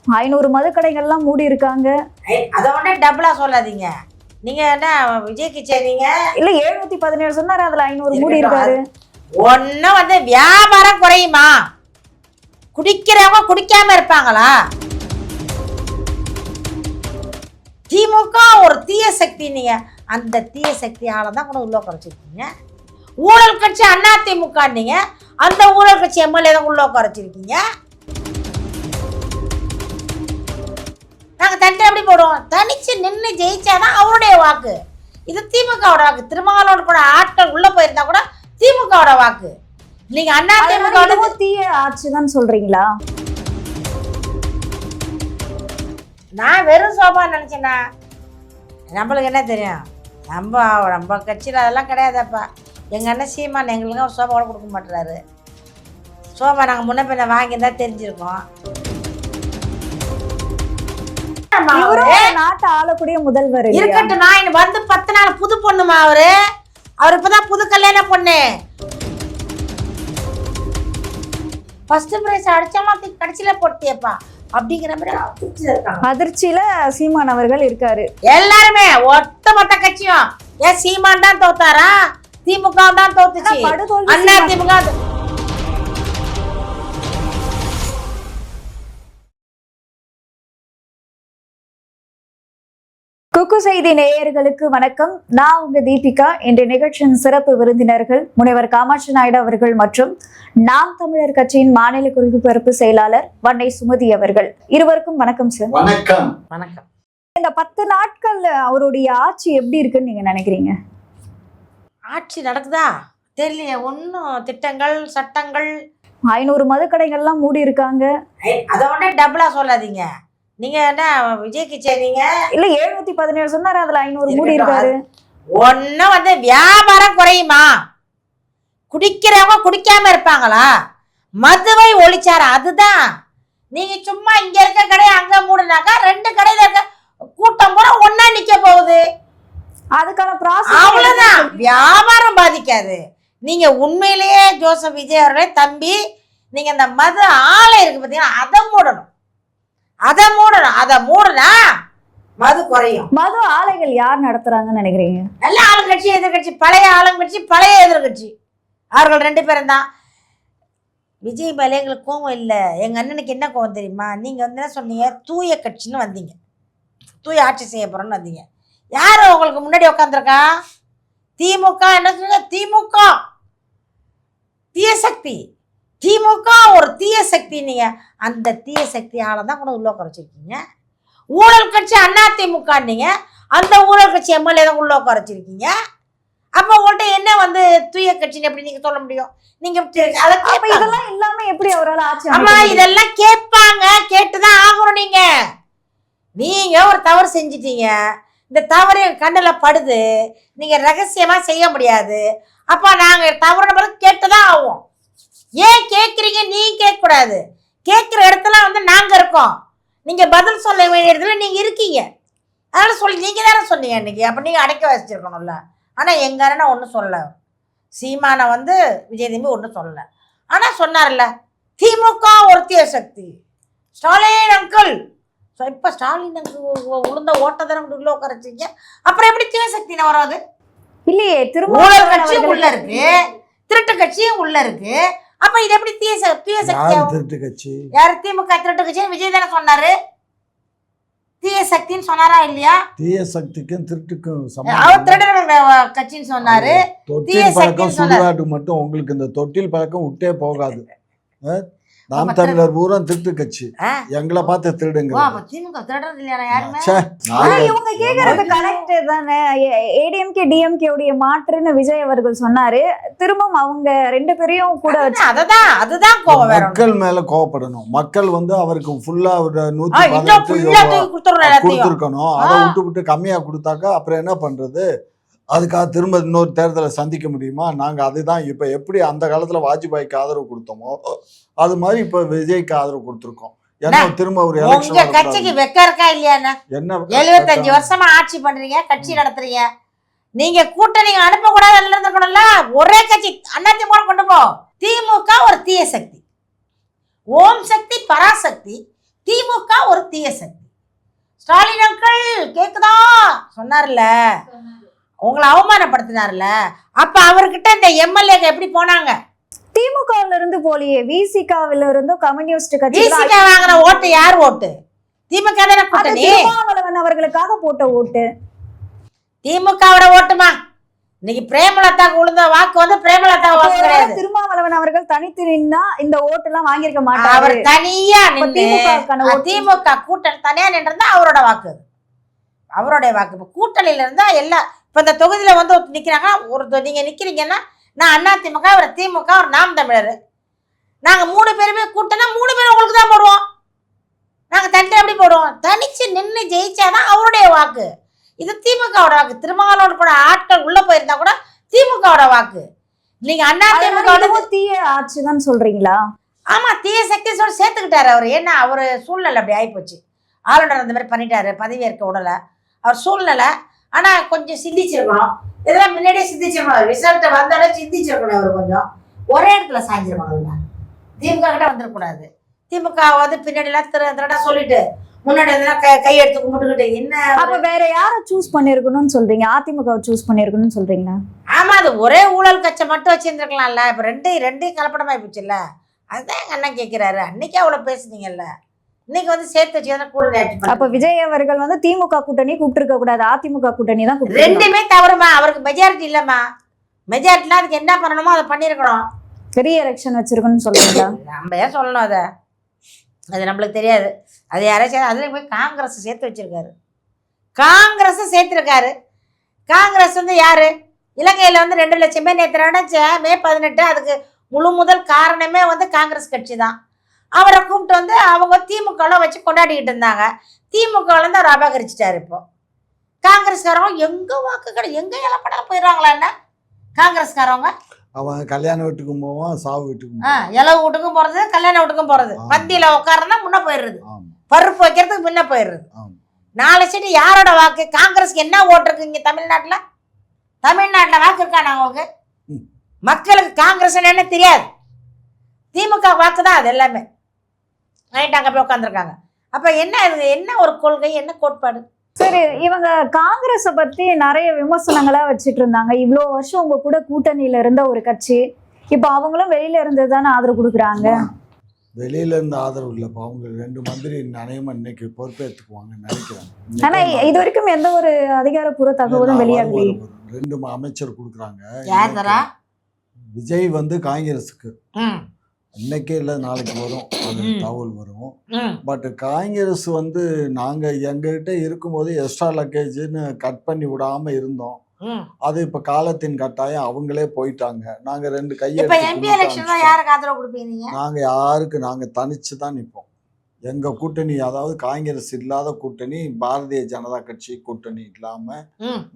500 மதுக்கடைகள்லாம் மூடி இருக்காங்க. அதை ஒன்றே டபுளா சொல்லாதீங்க. நீங்க என்ன விஜய்க்கு செய்றீங்க? இல்ல 717 சொன்னாரு, அதுல 500 மூடி இருக்காரு. ஒன்னும் வந்து வியாபாரம் குறையுமா? குடிக்கிறவங்க குடிக்காம இருப்பாங்களா? திமுக ஒரு தீய சக்தி. நீங்க அந்த தீய சக்தியால தான் கூட உள்ள குறைச்சிருக்கீங்க. ஊழல் கட்சி அதிமுக, நீங்க அந்த ஊழல் கட்சி எம்எல்ஏ தான் உள்ள குறைச்சிருக்கீங்க. நாங்க தண்டை எப்படி போடுவோம்? தனிச்சு நின்று ஜெயிச்சாதான் அவருடைய வாக்கு. இது திமுகவோட வாக்கு. திருமாவளவன் கூட ஆட்கள் உள்ள போயிருந்தா கூட திமுகவோட வாக்கு. நீங்க அதிமுக தீய ஆட்சிதான் சொல்றீங்களா? நான் வெறும் சோபா நினைச்சேன்னா நம்மளுக்கு என்ன தெரியும்? நம்ம கட்சியில் அதெல்லாம் கிடையாதப்பா. எங்கள் அண்ணன் சீமான் எங்களுக்கு ஒரு சோபா கூட கொடுக்க மாட்டுறாரு. சோபா நாங்கள் முன்ன பின்ன வாங்கியிருந்தா தெரிஞ்சிருக்கோம். நாட்டை ஆளக்கூடிய முதல்வர் இருக்கட்டும். நான் வந்து 10 நாள் புது பொண்ணுமா அவரு இப்பதான் புது கல்யாண பொண்ணு. ஃபர்ஸ்ட் பிரைஸ் அடிச்சாலும் கடைசியில போட்டியப்பா அப்படிங்கிற மாதிரி அதிர்ச்சியில சீமான் அவர்கள் இருக்காரு. எல்லாருமே ஒட்டுமொத்த கட்சியும் ஏன் சீமான் தான் தோத்தாரா? திமுக தான் தோத்துச்சு. அண்ணா திமுக குக்கு செய்தி நேயர்களுக்கு வணக்கம். நான் உங்க தீபிகா. இன்றைய நிகழ்ச்சியின் சிறப்பு விருந்தினர்கள் முனைவர் காமாட்சி நாயுடு அவர்கள் மற்றும் நாம் தமிழர் கட்சியின் மாநில கொள்கை பரப்பு செயலாளர் வன்னை சுமதி அவர்கள். இருவருக்கும் வணக்கம் சார். வணக்கம். வணக்கம். இந்த 10 நாட்கள் அவருடைய ஆட்சி எப்படி இருக்குன்னு நீங்க நினைக்கிறீங்க? ஆட்சி நடக்குதா தெரியலையே. ஒன்னும் திட்டங்கள் சட்டங்கள் 500 மதுக்கடைகள்லாம் மூடி இருக்காங்க. அதை ஒன்றே டபுளா சொல்லாதீங்க. நீங்க என்ன விஜய்க்கு செய்றீங்க? இல்ல 717 சொன்னாரு, அதுல 500 மூடி இருக்காரு. ஒன்னும் வந்து வியாபாரம் குறையுமா? குடிக்கிறவங்க குடிக்காம இருப்பாங்களா? மதுவை ஒழிச்சாரு. அதுதான். நீங்க சும்மா இங்க இருக்க கடையை அங்க மூடுனாக்கா 2 கடையில இருக்க கூட்டம் பூரா ஒன்னா நிக்க போகுது. அதுக்கான ப்ராசஸ் அவ்வளவுதான். வியாபாரம் பாதிக்காது. நீங்க உண்மையிலேயே ஜோசப் விஜய் அவர்களே தம்பி, நீங்க இந்த மது ஆலை இருக்கு பாத்தீங்கன்னா அதை மூடனா மது குறையும். மது ஆலைகள் யார் நடத்துறாங்கன்னு நினைக்கிறீங்க? நல்ல ஆளுங்கட்சி எதிர்கட்சி, பழைய ஆளுங்கட்சி பழைய எதிர்கட்சி, அவர்கள் 2 பேரும் தான். விஜய் மேலே எங்களுக்கு கோவம் இல்லை. எங்க அண்ணனுக்கு என்ன கோவம் தெரியுமா? நீங்க வந்து என்ன சொன்னீங்க? தூய கட்சின்னு வந்தீங்க, தூய ஆட்சி செய்ய போறோம்னு வந்தீங்க. யாரு உங்களுக்கு முன்னாடி உட்காந்துருக்கா? திமுக. என்ன சொன்னீங்க? திமுக தீய சக்தி. திமுக ஒரு தீய சக்தி. நீங்க அந்த தீய சக்தியால தான் கூட உள்ள குறைச்சிருக்கீங்க. ஊழல் கட்சி அதிமுக, நீங்க அந்த ஊழல் கட்சி எம்எல்ஏ தான் உள்ள குறைச்சிருக்கீங்க. அப்ப உங்கள்கிட்ட என்ன வந்து தூய கட்சின்னு எப்படி நீங்க சொல்ல முடியும்? நீங்க இதெல்லாம் இல்லாம எப்படி அவரால் ஆட்சி? ஆமா, இதெல்லாம் கேட்பாங்க, கேட்டுதான் ஆகணும். நீங்க ஒரு தவறு செஞ்சிட்டீங்க. இந்த தவறு கண்ணில் படுது. நீங்க ரகசியமா செய்ய முடியாது. அப்ப நாங்க தவறு பிறகு கேட்டுதான் ஆகும். ஏன் கேட்குறீங்க? நீ கேட்கக்கூடாது. கேட்குற இடத்துல வந்து நாங்கள் இருக்கோம். நீங்கள் பதில் சொல்ல வேண்டிய இடத்துல நீங்கள் இருக்கீங்க. அதனால் சொல்லி நீங்கள் தானே சொன்னீங்க இன்னைக்கு. அப்போ நீங்கள் அடைக்க வச்சிருக்கணும்ல. ஆனால் எங்கள் அண்ணன் ஒன்றும் சொல்லலை. சீமானை வந்து விஜய் தம்பி ஒன்றும் சொல்லலை. ஆனால் சொன்னார்ல, திமுக ஒரு தீய சக்தி. ஸ்டாலின் அங்கிள். ஸோ இப்போ ஸ்டாலின் அங்கிள் உளுந்த ஓட்டதான உள்ள உட்காரச்சிங்க. அப்புறம் எப்படி தீய சக்தின்னு வராது? இல்லையே, ஊழல் கட்சியும் உள்ள இருக்கு, திருட்டு கட்சியும் உள்ள இருக்கு. அப்ப இது எப்படி தீய சக்தி? திருட்டு கட்சி யாரு? திமுக திருட்டு கட்சி. விஜய் தானே சொன்னாரு. தீய சக்தின்னு சொன்னாரா இல்லையா? தீய சக்திக்கும் திருட்டுக்கும் அவர் திருட கட்சின்னு சொன்னாரு. தொட்டில் பழக்கம் சுடுகாட்டு மட்டும் உங்களுக்கு இந்த தொட்டில் பழக்கம் விட்டே போகாது. நாம் தமிழர் பூரா திருட்டு கட்சி. எங்களை பார்த்து திருடுங்க. திமுக திருடுறது இல்லையா? யாருமே இவங்க கேக்குறது கரெக்ட் தானே. ஏடிஎம்கே டிஎம்கே உடைய மாற்றுன்னு விஜய் அவர்கள் சொன்னாரு. திரும்பவும் அவங்க 2 பேரையும் கூட வச்சு அதுதான் கோவம். மக்கள் மேல கோவப்படணும். மக்கள் வந்து அவருக்கு ஃபுல்லா 118 கொடுத்துருக்கணும். அதை விட்டு கம்மியா கொடுத்தாக்கா அப்புறம் என்ன பண்றது? அதுக்காக திரும்ப இன்னொரு தேர்தலை சந்திக்க முடியுமா? நாங்கள் அதுதான் இப்போ எப்படி அந்த காலத்தில் வாஜ்பாய்க்கு ஆதரவு கொடுத்தோமோ அது மாதிரி இப்போ விஜய்க்கு ஆதரவு கொடுத்துருக்கோம். ஏன்னா திரும்ப ஒரு எலெக்ஷன் கட்சிக்கு வெக்க இருக்கா இல்லையா? என்ன 75 வருஷமா ஆட்சி பண்றீங்க, கட்சி நடத்துறீங்க. நீங்க கூட்டணி அனுப்பக்கூடாது இருக்கணும்ல. ஒரே கட்சி அதிமுக கொண்டு போ. திமுக ஒரு தீய சக்தி. ஓம் சக்தி பராசக்தி. திமுக ஒரு தீய சக்தி. ஸ்டாலின் அங்கிள் கேக்குதா சொன்னார்ல, உங்களை அவமானப்படுத்தினார்ல, அப்ப அவர்கிட்ட இந்த எம்எல்ஏ எப்படி போனாங்க? திமுகவில இருந்து போலியே, விசிகாவில இருந்தும் கம்யூனிஸ்ட் கட்சி விசிக வாங்கின ஓட்டு யார் ஓட்டு? திமுக தானே கூட்டணி. திருமாவளவன் அவர்களுக்காக போட்ட ஓட்டு திமுகவோட ஓட்டுமா? இன்னைக்கு பிரேமலதாக்கு விழுந்த வாக்கு வந்து பிரேமலதா வாக்கு கிடையாது. திருமாவளவன் அவர்கள் தனித்து நின்னா இந்த ஓட்டு எல்லாம் வாங்கியிருக்க அவர் மாட்டாரு. தனியா திமுக திமுக கூட்டணி தனியா நின்றிருந்தா அவரோட வாக்கு, அவருடைய வாக்கு. இப்ப கூட்டணியில இருந்தா எல்லாம் இப்ப இந்த தொகுதியில வந்து நிக்கிறாங்க. ஒரு நீங்க நிக்கிறீங்கன்னா நான் அண்ணா திமுக, ஒரு திமுக, ஒரு நாம் தமிழர், நாங்க 3 பேருமே கூட்டணா 3 பேரும் உங்களுக்கு தான் போடுவோம். நாங்க தனித்து எப்படி போடுவோம்? தனிச்சு நின்று ஜெயிச்சாதான் அவருடைய வாக்கு. இது திமுகவோட வாக்கு. திருமாவளவன் கூட ஆட்கள் உள்ள போயிருந்தா கூட திமுகவோட வாக்கு. நீங்க அண்ணா திமுக தீய ஆட்சிதான் சொல்றீங்களா? ஆமா, தீய சக்தி சொல்லி சேர்த்துக்கிட்டாரு அவர். ஏன்னா அவரு சூழ்நிலை அப்படி ஆயிப்போச்சு. ஆளுநர் அந்த மாதிரி பண்ணிட்டாரு, பதவி ஏற்க விடல. அவர் சூழ்நிலை. ஆனா கொஞ்சம் சிந்திச்சிருக்கணும், இதெல்லாம் முன்னாடியே சிந்திச்சிருக்கணும். ரிசல்ட் வந்தாலும் சிந்திச்சிருக்கணும். அவர் கொஞ்சம் ஒரே இடத்துல சாஞ்சிருக்கணும். திமுக கிட்ட வந்துடக்கூடாது. திமுக வந்து பின்னாடிலாம் திருடா சொல்லிட்டு முன்னாடி கையெடுத்து கும்பிட்டுக்கிட்டு என்ன. அப்ப வேற யார சூஸ் பண்ணிருக்கணும்னு சொல்றீங்க? அதிமுக சூஸ் பண்ணிருக்கணும்னு சொல்றீங்களா? ஆமா, அது ஒரே ஊழல் கட்சை மட்டும் வச்சிருந்துருக்கலாம்ல. இப்ப ரெண்டையும் கலப்படமாயி போச்சுல்ல. அதுதான் எங்க அண்ணன் கேட்கிறாரு. அன்னைக்கு அவ்வளவு பேசுனீங்கல்ல, இன்னைக்கு வந்து சேர்த்து வச்சு கூட. அப்ப விஜய் அவர்கள் வந்து திமுக கூட்டணி கூப்பிட்டு இருக்க கூடாது, அதிமுக கூட்டணி தான் கூப்பிட்டு. ரெண்டுமே தவறுமா. அவருக்கு மெஜாரிட்டி இல்லம்மா. மெஜாரிட்டிலாம் அதுக்கு என்ன பண்ணணுமோ அதை பண்ணிருக்கணும். பெரிய எலெக்ஷன் வச்சிருக்கணும்னு சொல்றீங்களா? நம்ம ஏன் சொல்லணும்? அது நம்மளுக்கு தெரியாது. அது யாராச்சும் அதுல போய் காங்கிரஸ் சேர்த்து வச்சிருக்காரு. காங்கிரஸ் சேர்த்திருக்காரு. காங்கிரஸ் வந்து யாரு? இலங்கையில வந்து 2 லட்சம் பேர் நேற்று நடந்துச்ச மே 18. அதுக்கு முதல் காரணமே வந்து காங்கிரஸ் கட்சி தான். அவரை கூப்பிட்டு வந்து அவங்க திமுக வச்சு கொண்டாடிக்கிட்டு இருந்தாங்க. திமுக வந்து அவர் அபகரிச்சிட்டாரு. இப்போ காங்கிரஸ்காரவங்க எங்க வாக்குகள் எங்க இலப்படா போயிடுறாங்களா என்ன? காங்கிரஸ்காரவங்க அவன் கல்யாண வீட்டுக்கும் போவான், சாவு வீட்டுக்கும் இலவு வீட்டுக்கும் போறது, கல்யாண வீட்டுக்கும் போறது. பந்தியில உட்காருன்னா முன்ன போயிடுறது, பருப்பு வைக்கிறதுக்கு முன்ன போயிடுறது. 4 சீட்டு யாரோட வாக்கு? காங்கிரஸ்க்கு என்ன ஓட்டு இருக்கு இங்க தமிழ்நாட்டுல? தமிழ்நாட்டுல வாக்கு இருக்காண்ணா உங்களுக்கு? மக்களுக்கு காங்கிரஸ் என்ன தெரியாது. திமுக வாக்கு தான் அது எல்லாமே. அங்க போய் உட்காந்துருக்காங்க. அப்ப என்ன இது? என்ன ஒரு கொள்கை, என்ன கோட்பாடு? சரி, இவங்க காங்கிரஸ பத்தி நிறைய விமர்சனங்களா வச்சுட்டு இருந்தாங்க. இவ்வளவு வருஷம் உங்க கூட கூட்டணியில இருந்த ஒரு கட்சி, இப்ப அவங்களும் வெளியில இருந்து தானே ஆதரவு கொடுக்குறாங்க. வெளியில இருந்து ஆதரவு இல்லப்பா. அவங்க 2 மந்திரி நினைமா இன்னைக்கு பொறுப்பேற்றுக்குவாங்கன்னு நினைக்கிறேன். ஆனா இது வரைக்கும் எந்த ஒரு அதிகாரப்பூர்வ தகவலும் வெளியாகலையே. 2 அமைச்சர் கொடுக்குறாங்க. விஜய் வந்து காங்கிரஸுக்கு இன்னைக்கே இல்லை நாளைக்கு வரும் அது தகவல் வரும். பட் காங்கிரஸ் வந்து நாங்க எங்ககிட்ட இருக்கும்போது எக்ஸ்ட்ரா லக்கேஜ்னு கட் பண்ணி விடாம இருந்தோம். அது இப்ப காலத்தின் கட்டாயம் அவங்களே போயிட்டாங்க. நாங்க 2 கையை நாங்க யாருக்கு நாங்க தனிச்சு தான் நிற்போம். எங்க கூட்டணி, அதாவது காங்கிரஸ் இல்லாத கூட்டணி, பாரதிய ஜனதா கட்சி கூட்டணி இல்லாம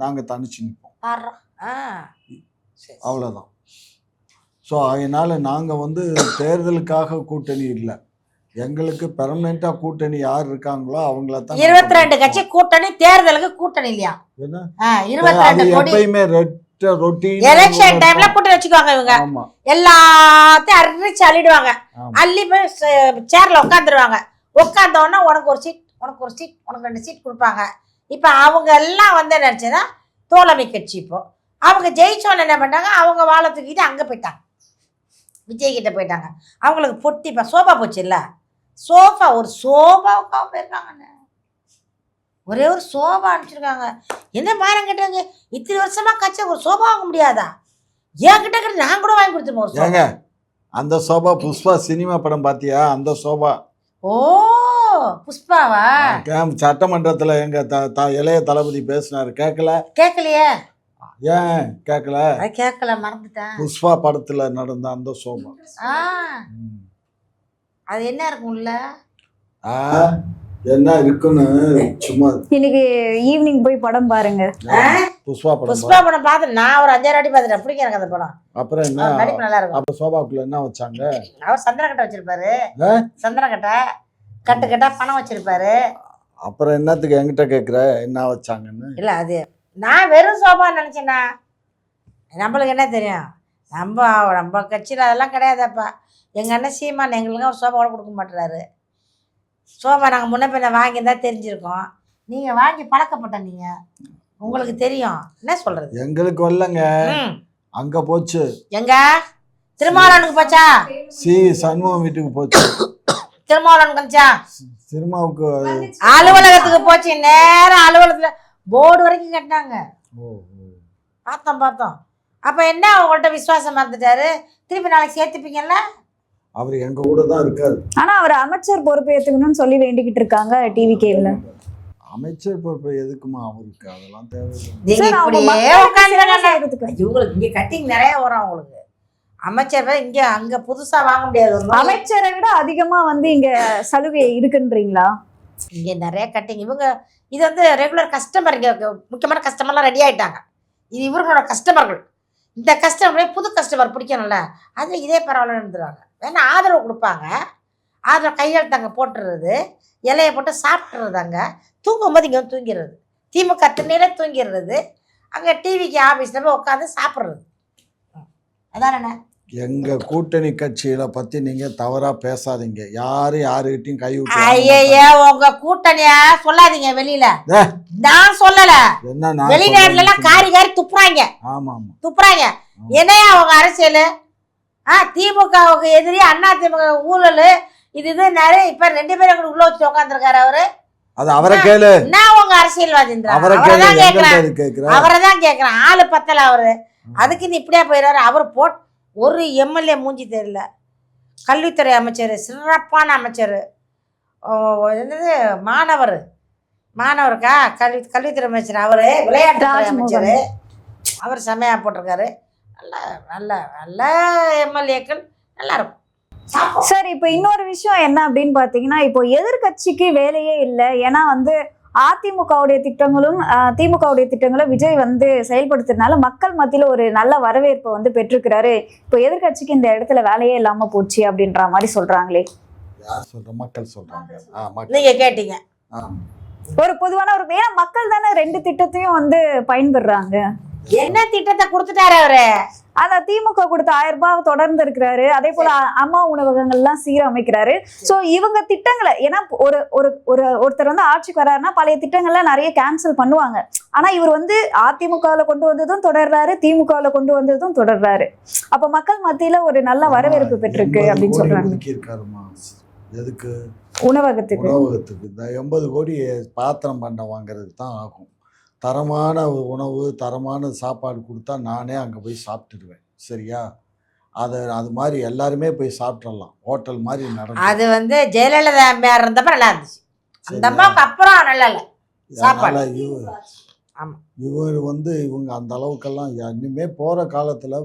நாங்க தனிச்சு நிற்போம். அவ்வளவுதான். ஸோ அதனால நாங்கள் வந்து தேர்தலுக்காக கூட்டணி இல்லை. எங்களுக்கு பெர்மனண்டா கூட்டணி யார் இருக்காங்களோ அவங்கள தான். 22 கட்சி கூட்டணி, தேர்தலுக்கு கூட்டணி இல்லையா? என்ன 22 எப்பயுமே ரொட்டீன் எலெக்ஷன் டைம்ல கூட்டணி வச்சுக்குவாங்க. இவங்க எல்லாத்தையும் அரிச்சு அள்ளிடுவாங்க. அள்ளி போய் சேர்ல உட்காந்துருவாங்க. உட்காந்தோன்னா உனக்கு ஒரு சீட், உனக்கு ஒரு சீட், உனக்கு 2 சீட் கொடுப்பாங்க. இப்போ அவங்க எல்லாம் வந்து நினைச்சதா தோழமை கட்சி. இப்போ அவங்க ஜெயிச்சோன்னு என்ன பண்ணாங்க? அவங்க வாழை தூக்கிட்டு அங்கே போயிட்டாங்க, விஜய் கிட்ட போயிட்டாங்க. அவங்களுக்கு பொட்டி சோபா போச்சு இல்ல, சோஃபா ஒரு சோபாவுக்காக போயிருக்காங்க. ஒரே ஒரு சோபா அனுப்பிச்சிருக்காங்க. என்ன மாரம் கேட்டாங்க, இத்தனை வருஷமா கட்சி ஒரு சோபா வாங்க முடியாதா? ஏன் கிட்ட நான் கூட வாங்கி கொடுத்துருவோம். அந்த சோபா புஷ்பா சினிமா படம் பாத்தியா? அந்த சோபா. ஓ புஷ்பாவா? சட்டமன்றத்துல எங்க இளைய தளபதி பேசினாரு, கேட்கலையே? ஏன் கேட்கல? கேட்கல, மறந்துட்டேன். புஷ்பா படத்துல நடந்த அந்த சோபா. அது என்ன இருக்கும்ல? என்ன இருக்குன்னு சும்மா இன்னைக்கு ஈவினிங் போய் படம் பாருங்க. புஷ்பா படம் பார்த்து நான் ஒரு 5 வாட்டி பார்த்துட்டேன். பிடிக்கும் எனக்கு அந்த படம். அப்புறம் என்ன நடிப்பு நல்லா இருக்கும். அப்ப சோபாக்குள்ள என்ன வச்சாங்க? அவர் சந்திரகட்டை வச்சிருப்பாரு. சந்திரகட்டை கட்டு கட்டா பணம் வச்சிருப்பாரு. அப்புறம் என்னத்துக்கு என்கிட்ட கேக்குற என்ன வச்சாங்கன்னு? இல்ல அது நான் வெறும் சோபா நினைச்சேன்னா, நம்மளுக்கு என்ன தெரியும்? நம்ம கட்சியில் அதெல்லாம் கிடையாதப்பா. எங்கள் அண்ணன் சீமான் எங்களுக்கு ஒரு சோபா கூட கொடுக்க மாட்டுறாரு. சோஃபா நாங்கள் முன்ன பின்ன வாங்கியிருந்தா தெரிஞ்சிருக்கோம். நீங்கள் வாங்கி பழக்கப்பட்ட நீங்கள், உங்களுக்கு தெரியும். என்ன சொல்கிறது? எங்களுக்கு வரலங்க, அங்க போச்சு. எங்க திருமாவளவனுக்கு போச்சா? சண்முகம் வீட்டுக்கு போச்சு. திருமாவளவனுக்கு வந்துச்சா? சினிமாவுக்கு அலுவலகத்துக்கு போச்சு. நேரம் அலுவலகத்துல போர்டு வரைக்கும் கட்டினாங்க. பார்த்தோம். அப்ப என்ன உங்கள்ட்ட விசுவாசம் மறந்துட்டாரு? திருப்பி நாளைக்கு சேர்த்துப்பீங்கல்ல? அவர் எங்க கூட தான் இருக்காரு. ஆனா அவர் அமைச்சர் பொறுப்பு ஏத்துக்கணும்னு சொல்லி வேண்டிக்கிட்டு இருக்காங்க டிவிகேல. அமைச்சர் பொறுப்பு எதுக்குமா அவருக்கு? அதெல்லாம் இவங்களுக்கு இங்க கட்டிங் நிறைய வரும். அவங்களுக்கு அமைச்சர் இங்க அங்க புதுசா வாங்க முடியாது. அமைச்சரை விட அதிகமா வந்து இங்க சலுகை இருக்குன்றீங்களா? இங்க நிறைய கட்டிங். இவங்க இது வந்து ரெகுலர் கஸ்டமர். இங்க முக்கியமான கஸ்டமர்லாம் ரெடி ஆயிட்டாங்க. இது இவர்களோட கஸ்டமர்கள். இந்த கஸ்டமரே புது கஸ்டமர் பிடிக்கணும்ல, அது இதே பரவாயில்லன்னு இருந்துருவாங்க. வேணா ஆதரவு கொடுப்பாங்க. ஆதரவு கையெழுத்து அங்கே போட்டுறது, இலையை போட்டு சாப்பிட்றது. அங்கே தூங்கும்போது இங்கே வந்து தூங்கிடுறது. திமுக திண்ணையில தூங்கிடுறது. அங்கே டிவிக்கு ஆஃபீஸில் போய் உட்காந்து சாப்பிட்றது. அதானே? எங்க கூட்டணி கட்சியில பத்தி நீங்க தவறா பேசாதீங்க. யாருகிட்டையும் கை விட்டு. ஐயா, உங்க கூட்டணிய சொல்லாதீங்க வெளியில. நான் சொல்லல. என்ன வெளிநாட்டுல எல்லாம் காரி துப்புறாங்க. ஆமா துப்புறாங்க. என்னையா அவங்க அரசியல்? திமுகவுக்கு எதிரி அண்ணா திமுக ஊழல் இது நிறைய. இப்ப 2 பேரும் உள்ள வச்சு உட்காந்துருக்காரு அவரு. அது அவரை கேளு. நான் உங்க அரசியல்வாதி அவரைதான் கேக்குறேன். ஆளு பத்தல அவரு. அதுக்கு நீ இப்படியா போயிடுறாரு. அவர் ஒரு எம்எல்ஏ மூஞ்சி தெரியல. கல்வித்துறை அமைச்சர், சிறப்பான அமைச்சர். என்னது மாணவருக்கா கல்வித்துறை அமைச்சர். அவரு விளையாட்டுத்துறை அமைச்சர். அவர் செமையா போட்டிருக்காரு. நல்ல எம்எல்ஏக்கள் நல்லா இருக்கும். சார், இப்போ இன்னொரு விஷயம் என்ன அப்படின்னு பாத்தீங்கன்னா, இப்போ எதிர்கட்சிக்கு வேலையே இல்லை. ஏன்னா வந்து அதிமுகவுடைய திட்டங்களும் திமுகவுடைய திட்டங்களும் விஜய் வந்து செயல்படுத்துறதுனால மக்கள் மத்தியில ஒரு நல்ல வரவேற்பை வந்து பெற்றிருக்கிறாரு. இப்போ எதிர்கட்சிக்கு இந்த இடத்துல வேலையே இல்லாம போச்சு அப்படின்ற மாதிரி சொல்றாங்களே. மக்கள் சொல்றாங்க. நீங்க கேட்டீங்க. ஒரு பொதுவான ஒரு ஏன்னா மக்கள் தானே 2 திட்டத்தையும் வந்து பயன்படுறாங்க. என்ன திட்டத்தை கொடுத்துட்டாரு அவரு? அந்த திமுக கொடுத்த 1000 ரூபாய் தொடர்ந்து இருக்கிறாரு. அதே போல அம்மா உணவகங்கள்லாம் சீரமைக்கிறாரு. சோ இவங்க திட்டங்களை ஏன்னா ஒருத்தர் வந்து ஆட்சிக்கு வர்றாருன்னா பழைய திட்டங்கள்லாம் நிறைய கேன்சல் பண்ணுவாங்க. ஆனா இவர் வந்து அதிமுகவில் கொண்டு வந்ததும் தொடர்றாரு, திமுகவில் கொண்டு வந்ததும் தொடர்றாரு. அப்ப மக்கள் மத்தியில ஒரு நல்ல வரவேற்பு பெற்றிருக்கு அப்படின்னு சொல்றாங்க. எதுக்கு? உணவகத்துக்கு. இந்த 80 கோடி பாத்திரம் பண்ண வாங்குறதுக்கு தான் ஆகும். தரமான உணவு, தரமான சாப்பாடு கொடுத்தா நானே அங்கே போய் சாப்பிட்டுடுவேன். சரியா? அது மாதிரி எல்லாருமே போய் சாப்பிட்றலாம். ஹோட்டல் மாதிரி நடக்கும். அது வந்து ஜெயலலிதா அம்மையார் இருந்தப்ப நல்லா இருந்துச்சு. அந்த அம்மாவுக்கு அப்புறம் நல்லா இல்லை சாப்பாடு. இவர் வந்து இவங்க அந்த அளவுக்கெல்லாம் இனிமே போகிற காலத்தில்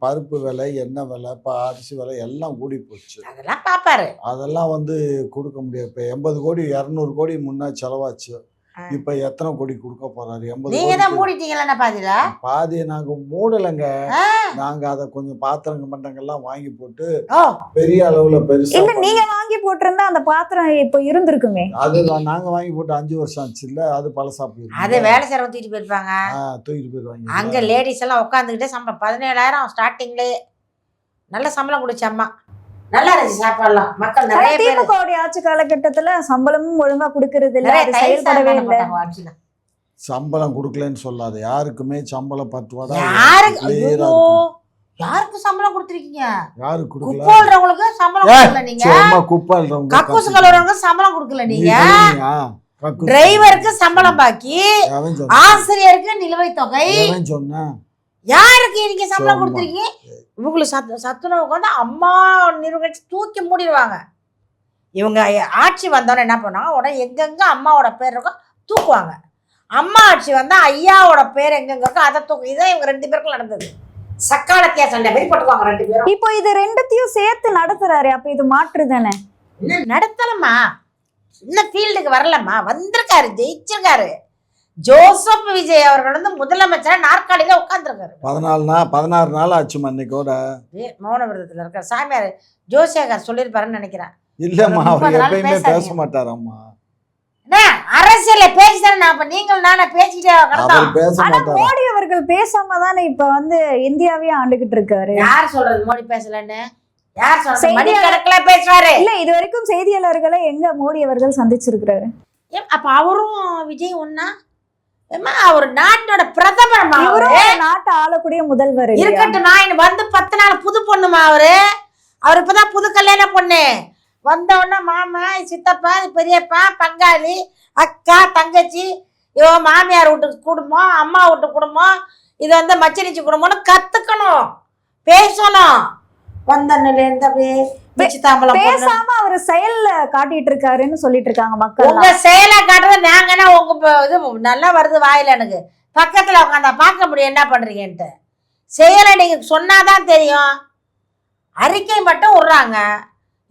பருப்பு விலை, எண்ணெய் விலை, அரிசி விலை எல்லாம் கூடி போச்சு. அதெல்லாம் பார்ப்பாரு. அதெல்லாம் வந்து கொடுக்க முடியாது. இப்போ 80 கோடி 200 கோடி முன்னாடி செலவாச்சு. இப்ப எத்தனை கோடி கொடுக்க போறாரு? 80 நீங்க தான் மூடிட்டீங்களா? பாதியை நாங்க மூடலைங்க. நாங்க அதை கொஞ்சம் பாத்திரங்க மண்டங்கள்லாம் வாங்கி போட்டு பெரிய அளவுல பெருசா. இல்ல நீங்க வாங்கி போட்டிருந்தா அந்த பாத்திரம் இப்ப இருந்திருக்குமே. அது நாங்க வாங்கி போட்டு 5 வருஷம் ஆச்சு இல்ல? அது பழசா போயிருக்கு. அது வேலை சேர தூக்கிட்டு போயிருப்பாங்க. தூக்கிட்டு போயிருவாங்க. அங்க லேடிஸ் எல்லாம் உட்காந்துக்கிட்டே சம்பளம் 17,000 ஸ்டார்டிங்லயே நல்ல சம்பளம் கொடுச்சு அம்மா. நல்லா இருந்துச்சு சாப்பாடுலாம். மக்கள் நிறைய பேர் திமுகவுடைய ஆட்சி காலகட்டத்துல சம்பளமும் ஒழுங்கா கொடுக்கறது இல்ல, அது செயல்படவே இல்லை. சம்பளம் கொடுக்கலன்னு சொல்லாது. யாருக்குமே சம்பளம் 10 ரூபா யாருக்கு சம்பளம் கொடுத்துருக்கீங்க? யாரு கொடுக்கல? குப்போல்றவங்களுக்கு சம்பளம் கொடுக்கல நீங்க. குப்போல்றவங்க, கக்கூசு கலவரவங்க சம்பளம் கொடுக்கல நீங்க. டிரைவருக்கு சம்பளம் பாக்கி, ஆசிரியருக்கு நிலுவைத் தொகை. சொன்ன யாருக்கு நீங்க சம்பளம் கொடுத்துருக்கீங்க? இவங்களுக்கு சத்துணவுக்கு வந்து அம்மா நிறுவனம் தூக்கி மூடிடுவாங்க. இவங்க ஆட்சி வந்தோடனே என்ன பண்ணுவாங்க, உடனே எங்கெங்க அம்மாவோட பேர் இருக்கோ தூக்குவாங்க. அம்மா ஆட்சி வந்தா ஐயாவோட பேர் எங்கெங்க இருக்கோ அதை தூக்கு. இதான் இவங்க 2 பேருக்கும் நடந்தது. சக்காலத்தியா சண்டை மாதிரி போட்டுக்குவாங்க 2 பேரும். இப்போ இது 2த்தையும் சேர்த்து நடத்துறாரு. அப்ப இது மாற்று தானே? நடத்தலமா, இன்னும் ஃபீல்டுக்கு வரலம்மா. வந்திருக்காரு, ஜெயிச்சிருக்காரு. ஜோசப் விஜய் அவர்கள் வந்து முதலமைச்சரா நாற்காலியில உட்கார்ந்துருக்காரு. 16 நாள் ஆச்சுமா. இன்னைக்கோட மௌன விரதத்துல இருக்காரு. சாமியார் ஜோசியக்கார் சொல்லிருப்பாருன்னு நினைக்கிறேன். இல்லம்மா, அவர் எப்பயுமே பேச மாட்டாரம்மா. அரசியல பேசிதானே. அப்ப நீங்கள் நானே பேசிட்டே பேச மாட்டாரு. மோடி அவர்கள் பேசாம தானே இப்ப வந்து இந்தியாவே ஆண்டுகிட்டு இருக்காரு. யார் சொல்றது மோடி பேசலன்னு? யார் சொன்னது? மணிக்கணக்குல பேசுவாரு. இல்ல இது வரைக்கும் செய்தியாளர்களை எங்க மோடி அவர்கள் சந்திச்சிருக்கிறாரு? அப்ப அவரும் விஜய் ஒன்னா? அவர் நாட்டோட பிரதமர். நாட்டை ஆளக்கூடிய முதல்வர் இருக்கட்டும். நான் வந்து 10 நாள் புது பொண்ணுமா அவரு இப்பதான் புது கல்யாண பொண்ணு. வந்த உடனே மாமா, சித்தப்பா, பெரியப்பா, பங்காளி, அக்கா, தங்கச்சி, இவன் மாமியார் வீட்டு குடும்பம், அம்மா வீட்டு குடும்பம், இது வந்து மச்சனிச்சு குடும்பம்னு கத்துக்கணும், பேசணும். வந்தன்னிலேருந்து அப்படியே பேசாம அவர் செயல்ல காட்டிட்டு இருக்காருன்னு சொல்லிட்டு இருக்காங்க மக்கள். உங்க செயலை காட்டுறது நாங்கன்னா உங்க இது நல்லா வருது வாயில. எனக்கு பக்கத்துல உட்காந்தா பார்க்க முடியும் என்ன பண்றீங்கன்ட்டு. செயலை நீங்க சொன்னாதான் தெரியும். அறிக்கை மட்டும் விடுறாங்க.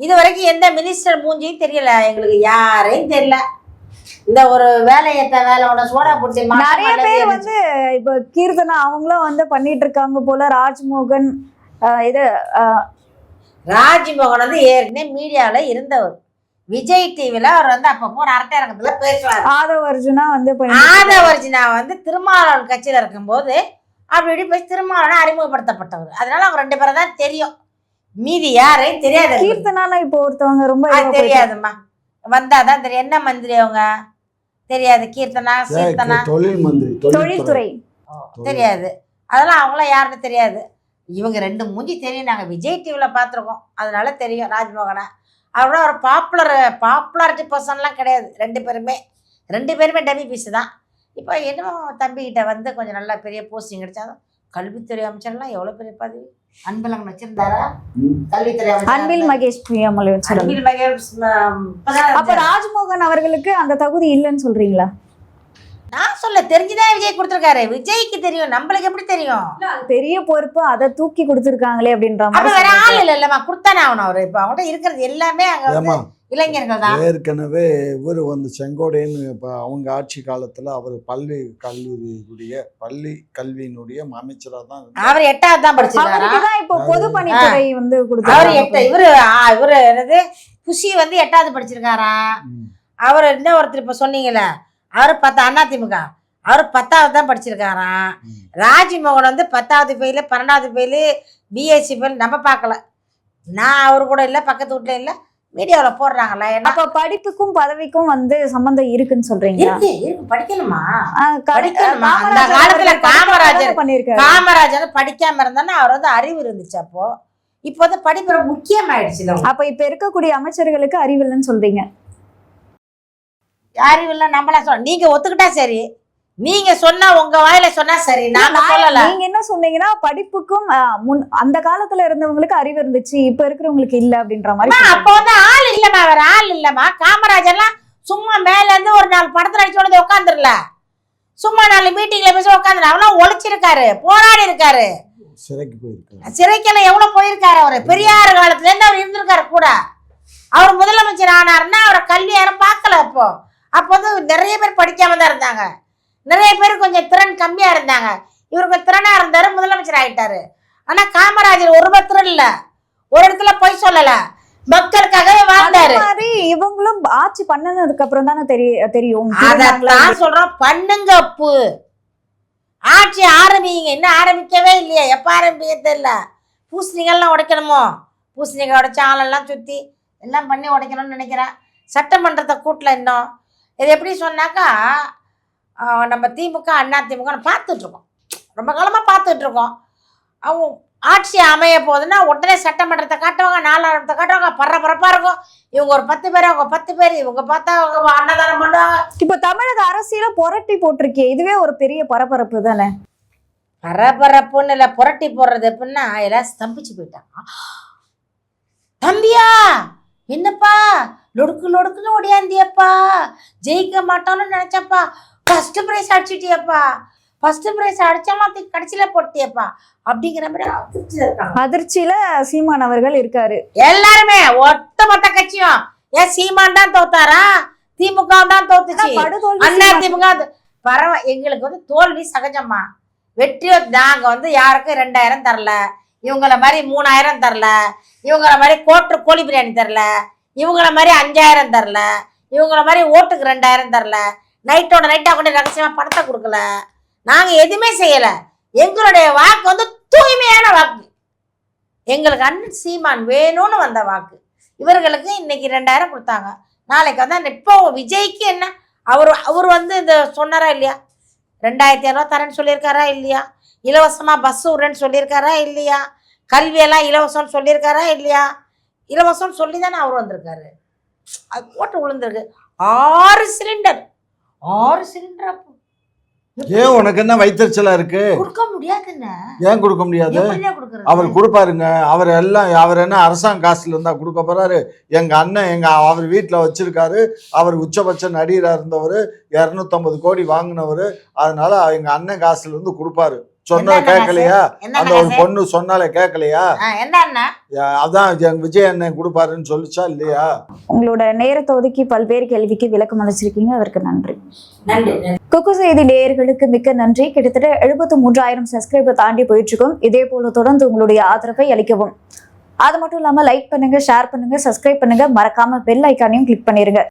இது வரைக்கும் எந்த மினிஸ்டர் மூஞ்சியும் தெரியல எங்களுக்கு, யாரையும் தெரியல. இந்த ஒரு வேலையத்த வேலையோட சோடா போட்டு நிறைய பேர் வந்து இப்ப கீர்த்தனா அவங்களும் வந்து பண்ணிட்டு இருக்காங்க போல. ராஜ்மோகன் ராஜ்மோகன் வந்து ஏற்கனவே மீடியாவில இருந்தவர். விஜய் டிவில அவர் வந்து அப்பப்போ ஒரு அரட்டை அரங்கத்துல பேசுவார். ஆதவர்ஜுனா வந்து திருமாவளவன் கட்சியில இருக்கும்போது அப்படி இப்படி போய் திருமாவளவன் அறிமுகப்படுத்தப்பட்டவர். அதனால அவங்க 2 பேரை தான் தெரியும், மீதி யாரையும் தெரியாது. கீர்த்தனா இப்போ ஒருத்தவங்க ரொம்ப தெரியாதுமா, வந்தாதான் தெரியும். என்ன மந்திரி அவங்க தெரியாது. கீர்த்தனா தொழில்துறை தெரியாது. அதெல்லாம் அவங்களாம் யாருன்னு தெரியாது. இவங்க 2 மூஞ்சி தெரியும். நாங்கள் விஜய் டிவியில் பார்த்துருக்கோம், அதனால தெரியும் ராஜ்மோகனை. அவரோட ஒரு பாப்புலாரிட்டி பர்சன்லாம் கிடையாது. 2 பேருமே டம்மி பீஸு தான். இப்போ என்னமோ தம்பிக்கிட்ட வந்து கொஞ்சம் நல்லா பெரிய போஸ்டிங் கிடைச்சாலும் கல்வித்துறை அமைச்சர்லாம் எவ்வளோ பெரிய பதவி. அன்பழகன் வச்சிருந்தாரா கல்வித்துறை அமைச்சர்? அன்பில் மகேஷ் பொய்யாமொழி வச்சிருந்தாங்க. அப்ப ராஜ்மோகன் அவர்களுக்கு அந்த தகுதி இல்லைன்னு சொல்றீங்களா? நான் சொல்ல தெரிஞ்சுதான் விஜய் கொடுத்துருக்காரு. விஜய்க்கு தெரியும், நம்மளுக்கு எப்படி தெரியும்? பெரிய பொறுப்பு அதை தூக்கி கொடுத்துருக்காங்களே அப்படின்ற மாதிரி. வேற ஆள் இல்லைல்லம்மா, கொடுத்தானே ஆகணும். அவரு இப்ப அவங்கள்ட்ட இருக்கிறது எல்லாமே அங்க இளைஞர்கள் தான். ஏற்கனவே இவர் வந்து செங்கோடைன்னு இப்போ அவங்க ஆட்சி காலத்துல அவர் பள்ளி கல்வியினுடைய அமைச்சராக தான். அவர் 8வது தான் படிச்சிருக்காரு. இப்போ பொதுப்பணித்துறை வந்து அவர் இவரு என்னது குஷி வந்து 8வது படிச்சிருக்காரா. அவர் என்ன ஒருத்தர் இப்ப சொன்னீங்கல்ல, அவர் 10 அதிமுக, அவர் 10வது தான் படிச்சிருக்காராம். ராஜ்மோகன் வந்து 10வது ஃபெயிலு, 12வது ஃபெயிலு, பிஎஸ்சி ஃபெயில். நம்ம பார்க்கல, நான் அவர் கூட இல்லை, பக்கத்து வீட்டுல இல்லை, மீடியாவில் போடுறாங்களா. அப்ப படிப்புக்கும் பதவிக்கும் வந்து சம்பந்தம் இருக்குன்னு சொல்றீங்க? படிக்கணுமா? அந்த காலத்துல காமராஜர் படிக்காம இருந்தானே அவர் வந்து அறிவு இருந்துச்சு. அப்போ இப்போ வந்து படிப்பு முக்கியமாயிடுச்சு. அப்ப இப்ப இருக்கக்கூடிய அமைச்சர்களுக்கு அறிவு இல்லைன்னு சொல்றீங்க? அறிவு இல்லை நம்மளா சொல்ல, நீங்க ஒத்துக்கிட்டா சரி, நீங்க சொன்னா உங்க வாயில சொன்னா சரி, நான் சொல்லல. நீங்க என்ன சொன்னீங்கன்னா படிப்புக்கும் அந்த காலத்துல இருந்தவங்களுக்கு அறிவு இருந்துச்சு, இப்ப இருக்கிறவங்களுக்கு இல்ல அப்படின்ற மாதிரி. அப்ப வந்து ஆள் இல்லமா, வேற ஆள் இல்லமா. காமராஜர்லாம் சும்மா மேல இருந்து ஒரு 4 படத்துல அடிச்சு வந்து உட்காந்துருல, சும்மா 4 மீட்டிங்ல பேச உட்காந்துரு. அவெல்லாம் ஒழிச்சிருக்காரு, போராடி இருக்காரு, சிறைக்கெல்லாம் எவ்வளவு போயிருக்காரு. அவரு பெரியார் காலத்துல இருந்து அவர் இருந்திருக்காரு கூட. அவர் முதலமைச்சர் ஆனாருன்னா அவரை கல்வி யாரும் பார்க்கல. அப்போ வந்து நிறைய பேர் படிக்காம தான் இருந்தாங்க, நிறைய பேர் கொஞ்சம் திறன் கம்மியா இருந்தாங்க. இவருக்கு திறனா இருந்தாரு, முதலமைச்சர் ஆயிட்டாரு. ஆனா காமராஜர் ஒரு திறன் இல்ல, ஒரு இடத்துல போய் சொல்லல, மக்களுக்காகவே வாழ்ந்தாரு. இவங்களும் ஆட்சி பண்ணதுக்கு அப்புறம் தானே தெரியும். அதான் சொல்றோம், பண்ணுங்க அப்பு, ஆட்சி ஆரம்பிங்க. இன்னும் ஆரம்பிக்கவே இல்லையா? எப்ப ஆரம்பிக்க தெரியல. பூசணிகள்லாம் உடைக்கணுமோ, பூசணிக்காய் உடைச்சு ஆளெல்லாம் சுத்தி எல்லாம் பண்ணி உடைக்கணும்னு நினைக்கிறேன். சட்டமன்றத்தை கூட்டல இன்னும். இது எப்படி சொன்னாக்கா, நம்ம திமுக அதிமுக பார்த்துட்டு இருக்கோம், ரொம்ப காலமாக பார்த்துட்டு இருக்கோம். அவங்க ஆட்சி அமைய போகுதுன்னா உடனே சட்டமன்றத்தை காட்டுவாங்க, நாடாளுமன்றத்தை காட்டுவாங்க, பரபரப்பாக இருக்கும். இவங்க ஒரு 10 பேர், அவங்க 10 பேர், இவங்க பார்த்தா அவங்க அன்னதானம் பண்ணுவாங்க. இப்போ தமிழக அரசியல புரட்டி போட்டிருக்கே, இதுவே ஒரு பெரிய பரபரப்பு தானே? பரபரப்புன்னு இல்லை, புரட்டி போடுறது எப்படின்னா எல்லாம் ஸ்தம்பிச்சு போயிட்டாங்க. தம்பியா என்னப்பா லொடுக்குன்னு ஓடியாந்தியப்பா, ஜெயிக்க மாட்டோம்னு நினைச்சப்பா, ஃபர்ஸ்ட் பிரைஸ் அடிச்சிட்டியப்பா, ஃபர்ஸ்ட் பிரைஸ் அடிச்சாலும் கடைசியில போட்டியப்பா அப்படிங்கிற மாதிரி அதிர்ச்சியில சீமான் அவர்கள் இருக்காரு. எல்லாருமே ஒட்டுமொத்த கட்சியும். ஏன் சீமான் தான் தோத்தாரா? திமுக தான் தோத்துச்சு, அதிமுக எங்களுக்கு வந்து தோல்வி சகஜமா. வெற்றியோ நாங்க வந்து யாருக்கும் 2000 தரல, இவங்கள மாதிரி 3000 தரல, இவங்கள மாதிரி கோழி பிரியாணி தரல, இவங்கள மாதிரி 5000 தரல, இவங்கள மாதிரி ஓட்டுக்கு 2000 தரல, நைட்டோட நைட்டா கொண்டு ரகசியமா பணத்தை கொடுக்கல. நாங்க எதுவுமே செய்யல. எங்களுடைய வாக்கு வந்து தூய்மையான வாக்கு. எங்களுக்கு அண்ணன் சீமான் வேணும்னு வந்த வாக்கு. இவர்களுக்கு இன்னைக்கு 2000 கொடுத்தாங்க, நாளைக்கு வந்து இப்போ விஜய்க்கு என்ன அவர் வந்து இந்த சொன்னாரா இல்லையா, 2500 தரேன்னு சொல்லியிருக்காரா இல்லையா, இலவசமா பஸ் விடுறேன்னு சொல்லியிருக்காரா இல்லையா, கல்வியெல்லாம் இலவசம்னு சொல்லியிருக்காரா இல்லையா, இலவசம்னு சொல்லி தானே அவர் வந்திருக்காரு. அது போட்டு விழுந்திருக்கு 6 சிலிண்டர். அப்போ ஏன் உனக்கு என்ன வயிற்றுச்சலா இருக்கு? கொடுக்க முடியாதுன்னு. ஏன் கொடுக்க முடியாது? அவர் கொடுப்பாருங்க. அவர் என்ன அரசாங்க காசுல இருந்தா கொடுக்க போறாரு? எங்க அண்ணன் அவர் வீட்டுல வச்சிருக்காரு. அவர் உச்சபட்ச நடிகரா இருந்தவர், 250 கோடி வாங்கினவர். அதனால எங்க அண்ணன் காசுல இருந்து கொடுப்பாரு. சொன்னதை கேட்கலையா? அந்த ஒரு பொண்ணு சொன்னாலே கேட்கலையா? அதான் விஜய் அண்ணன் கொடுப்பாருன்னு சொல்லிச்சா இல்லையா? உங்களோட நேரத்தை ஒதுக்கி பல்வேறு கேள்விக்கு விளக்கம் அளிச்சிருக்கீங்க, அதற்கு நன்றி. நன்றி. குக்கு செய்தி நேயர்களுக்கு மிக்க நன்றி. கிட்டத்தட்ட 73,000 சப்ஸ்கிரைபர் தாண்டி போயிட்டு இருக்கோம். இதே போல தொடர்ந்து உங்களுடைய ஆதரவை அளிக்கவும். அது மட்டும் இல்லாம லைக் பண்ணுங்க, ஷேர் பண்ணுங்க, சப்ஸ்கிரைப் பண்ணுங்க, மறக்காம பெல் ஐக்கானையும் கிளிக் பண்ணிருங்க.